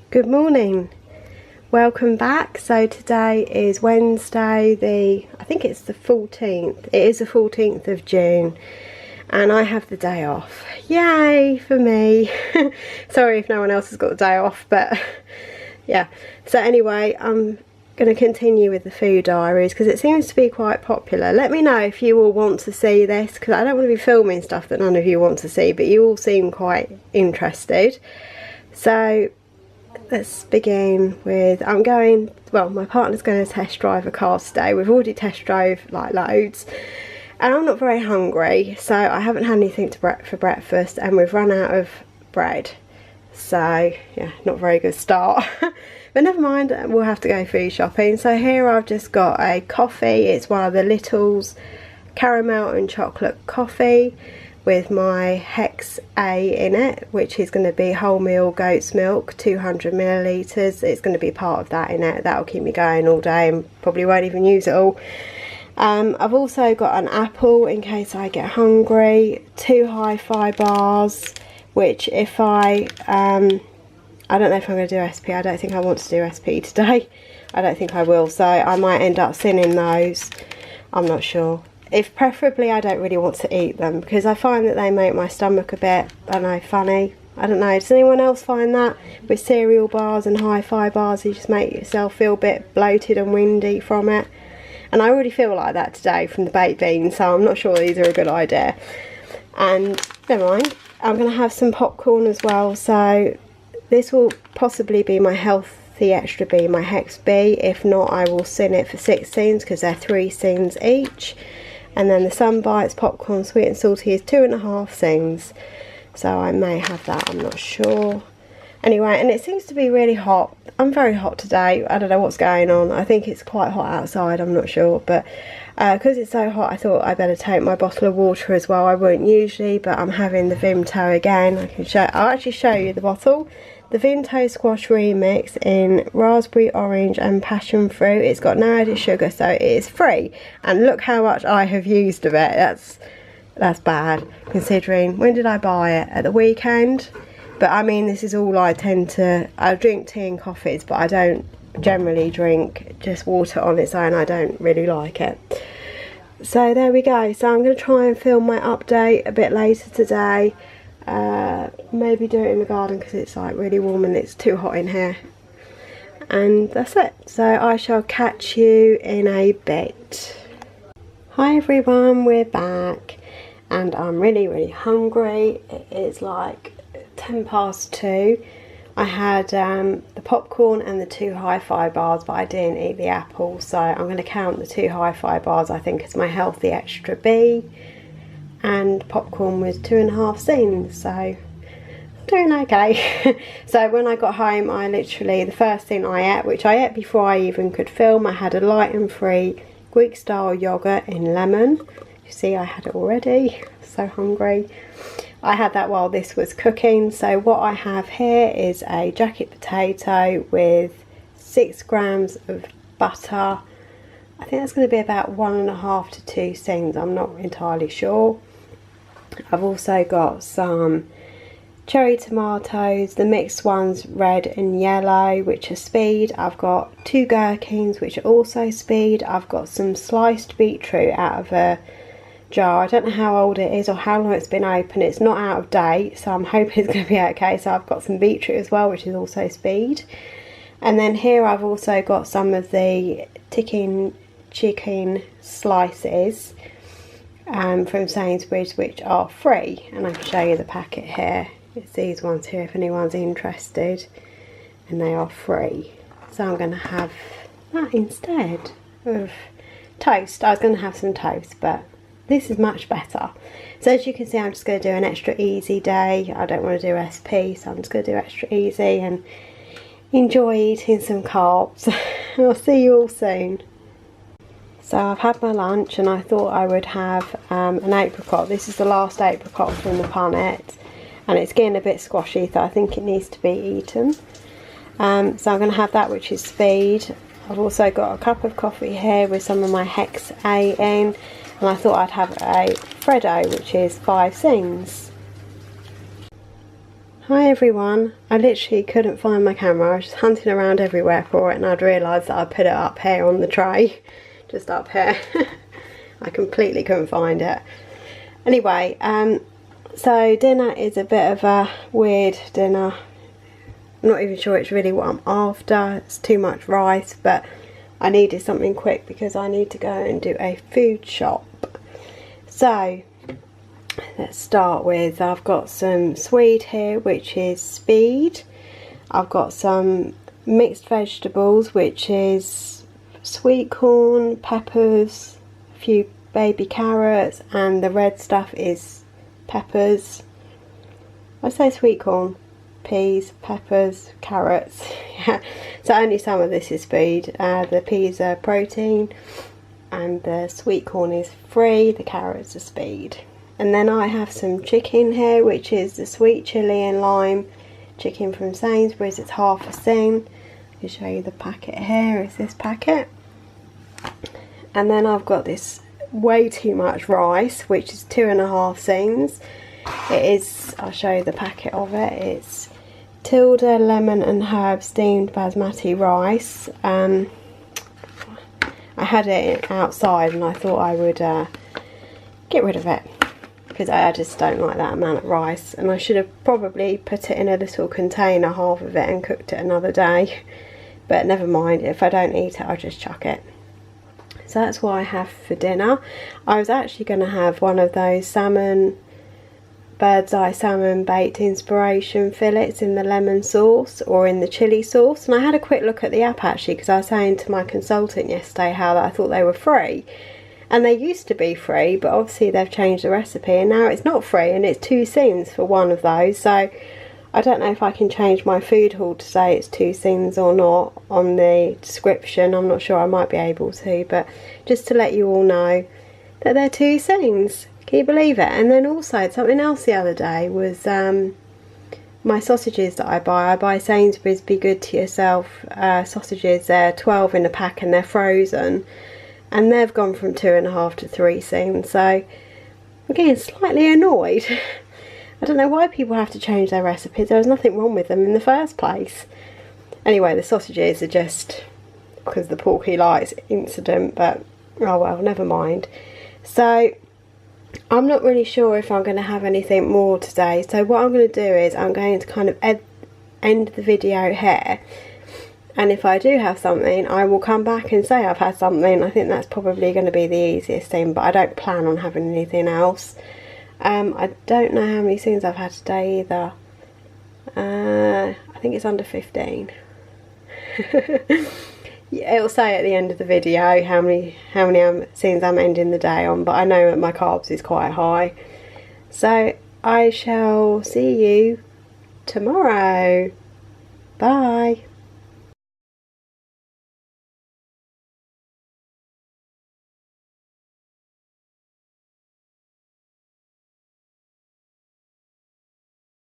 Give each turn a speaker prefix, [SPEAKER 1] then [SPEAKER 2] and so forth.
[SPEAKER 1] Good morning, welcome back. So today is Wednesday, I think it's the 14th. It is the 14th of June and I have the day off. Yay for me. Sorry if no one else has got the day off, but yeah. So anyway, I'm going to continue with the food diaries because it seems to be quite popular. Let me know if you all want to see this, because I don't want to be filming stuff that none of you want to see, but you all seem quite interested. So let's begin with, my partner's going to test drive a car today. We've already test drove like loads and I'm not very hungry, so I haven't had anything for breakfast and we've run out of bread. So yeah, not a very good start. But never mind, we'll have to go food shopping. So here I've just got a coffee. It's one of the Little's caramel and chocolate coffee with my Hex A in it, which is going to be wholemeal goat's milk, 200 millilitres. It's going to be part of that in it. That'll keep me going all day and probably won't even use it all. I've also got an apple in case I get hungry, 2 hi-fi bars, which if I don't know if I'm going to do SP. I don't think I want to do SP today. I don't think I will, so I might end up sinning those. I'm not sure. If preferably I don't really want to eat them because I find that they make my stomach a bit, I don't know, funny. I don't know, does anyone else find that? With cereal bars and hi-fi bars, you just make yourself feel a bit bloated and windy from it. And I already feel like that today from the baked beans, so I'm not sure these are a good idea. And never mind, I'm going to have some popcorn as well, so this will possibly be my healthy extra B, my Hex B. If not, I will sin it for 6 scenes because they're 3 scenes each. And then the Sun Bites popcorn sweet and salty is 2.5 scenes. So I may have that, I'm not sure. Anyway, and it seems to be really hot. I'm very hot today. I don't know what's going on. I think it's quite hot outside, I'm not sure. But because it's so hot, I thought I better take my bottle of water as well. I wouldn't usually, but I'm having the Vimto again. I'll actually show you the bottle. The Vimto Squash Remix in raspberry, orange and passion fruit. It's got no added sugar, so it is free. And look how much I have used of it. That's bad, considering, when did I buy it? At the weekend? But I mean, this is all I drink tea and coffees, but I don't generally drink just water on its own. I don't really like it. So there we go. So I'm going to try and film my update a bit later today. Maybe do it in the garden because it's like really warm and it's too hot in here. And that's it. So I shall catch you in a bit. Hi everyone, we're back and I'm really hungry. It is like 2:10. I had the popcorn and the 2 hi-fi bars, but I didn't eat the apple, so I'm going to count the 2 hi-fi bars I think as my healthy extra B. And popcorn was 2.5 scenes, so I'm doing okay. So when I got home, I literally, the first thing I ate, which I ate before I even could film, I had a light and free Greek style yogurt in lemon. You see, I had it already. So hungry. I had that while this was cooking. So what I have here is a jacket potato with 6 grams of butter. I think that's going to be about 1.5 to 2 scenes. I'm not entirely sure. I've also got some cherry tomatoes, the mixed ones red and yellow, which are speed. I've got 2 gherkins, which are also speed. I've got some sliced beetroot out of a jar. I don't know how old it is or how long it's been open. It's not out of date, so I'm hoping it's going to be okay. So I've got some beetroot as well, which is also speed. And then here I've also got some of the chicken slices from Sainsbury's, which are free, and I can show you the packet here. It's these ones here if anyone's interested, and they are free. So I'm going to have that instead of toast. I was going to have some toast, but this is much better. So as you can see, I'm just going to do an extra easy day. I don't want to do SP, so I'm just going to do extra easy and enjoy eating some carbs. I'll see you all soon. So I've had my lunch and I thought I would have an apricot. This is the last apricot from the punnet and it's getting a bit squashy, so I think it needs to be eaten. So I'm going to have that, which is speed. I've also got a cup of coffee here with some of my Hex A in, and I thought I'd have a Freddo, which is 5 scenes. Hi everyone. I literally couldn't find my camera. I was just hunting around everywhere for it and I'd realised that I put it up here on the tray. Just up here. I completely couldn't find it. Anyway, so dinner is a bit of a weird dinner. I'm not even sure it's really what I'm after. It's too much rice, but I needed something quick because I need to go and do a food shop. So let's start with, I've got some swede here, which is speed. I've got some mixed vegetables, which is sweet corn, peppers, a few baby carrots, and the red stuff is peppers. I say sweet corn, peas, peppers, carrots. Yeah, so only some of this is speed. The peas are protein and the sweet corn is free, the carrots are speed. And then I have some chicken here, which is the sweet chilli and lime chicken from Sainsbury's. It's half a sing. I'll show you the packet here. Is this packet. And then I've got this way too much rice, which is 2.5 sings. It is, I'll show you the packet of it. It's Tilda lemon and herb steamed basmati rice. I had it outside and I thought I would get rid of it, because I just don't like that amount of rice, and I should have probably put it in a little container, half of it, and cooked it another day, but never mind. If I don't eat it, I'll just chuck it. So that's what I have for dinner. I was actually going to have one of those salmon, bird's eye salmon baked inspiration fillets in the lemon sauce or in the chilli sauce, and I had a quick look at the app actually, because I was saying to my consultant yesterday how I thought they were free. And they used to be free, but obviously they've changed the recipe and now it's not free, and it's 2 sings for one of those. So I don't know if I can change my food haul to say it's 2 sings or not on the description. I'm not sure, I might be able to, but just to let you all know that they're 2 sings. Can you believe it? And then also something else the other day was my sausages that I buy Sainsbury's Be Good to Yourself sausages. They're 12 in a pack and they're frozen. And they've gone from 2.5 to 3 sings, so I'm getting slightly annoyed. I don't know why people have to change their recipes. There was nothing wrong with them in the first place. Anyway, the sausages are just because the Porky Lights incident, but oh well, never mind. So I'm not really sure if I'm going to have anything more today. So what I'm going to do is I'm going to kind of end the video here. And if I do have something, I will come back and say I've had something. I think that's probably going to be the easiest thing, but I don't plan on having anything else. I don't know how many things I've had today either. I think it's under 15. It'll say at the end of the video how many things I'm ending the day on, but I know that my carbs is quite high. So I shall see you tomorrow. Bye.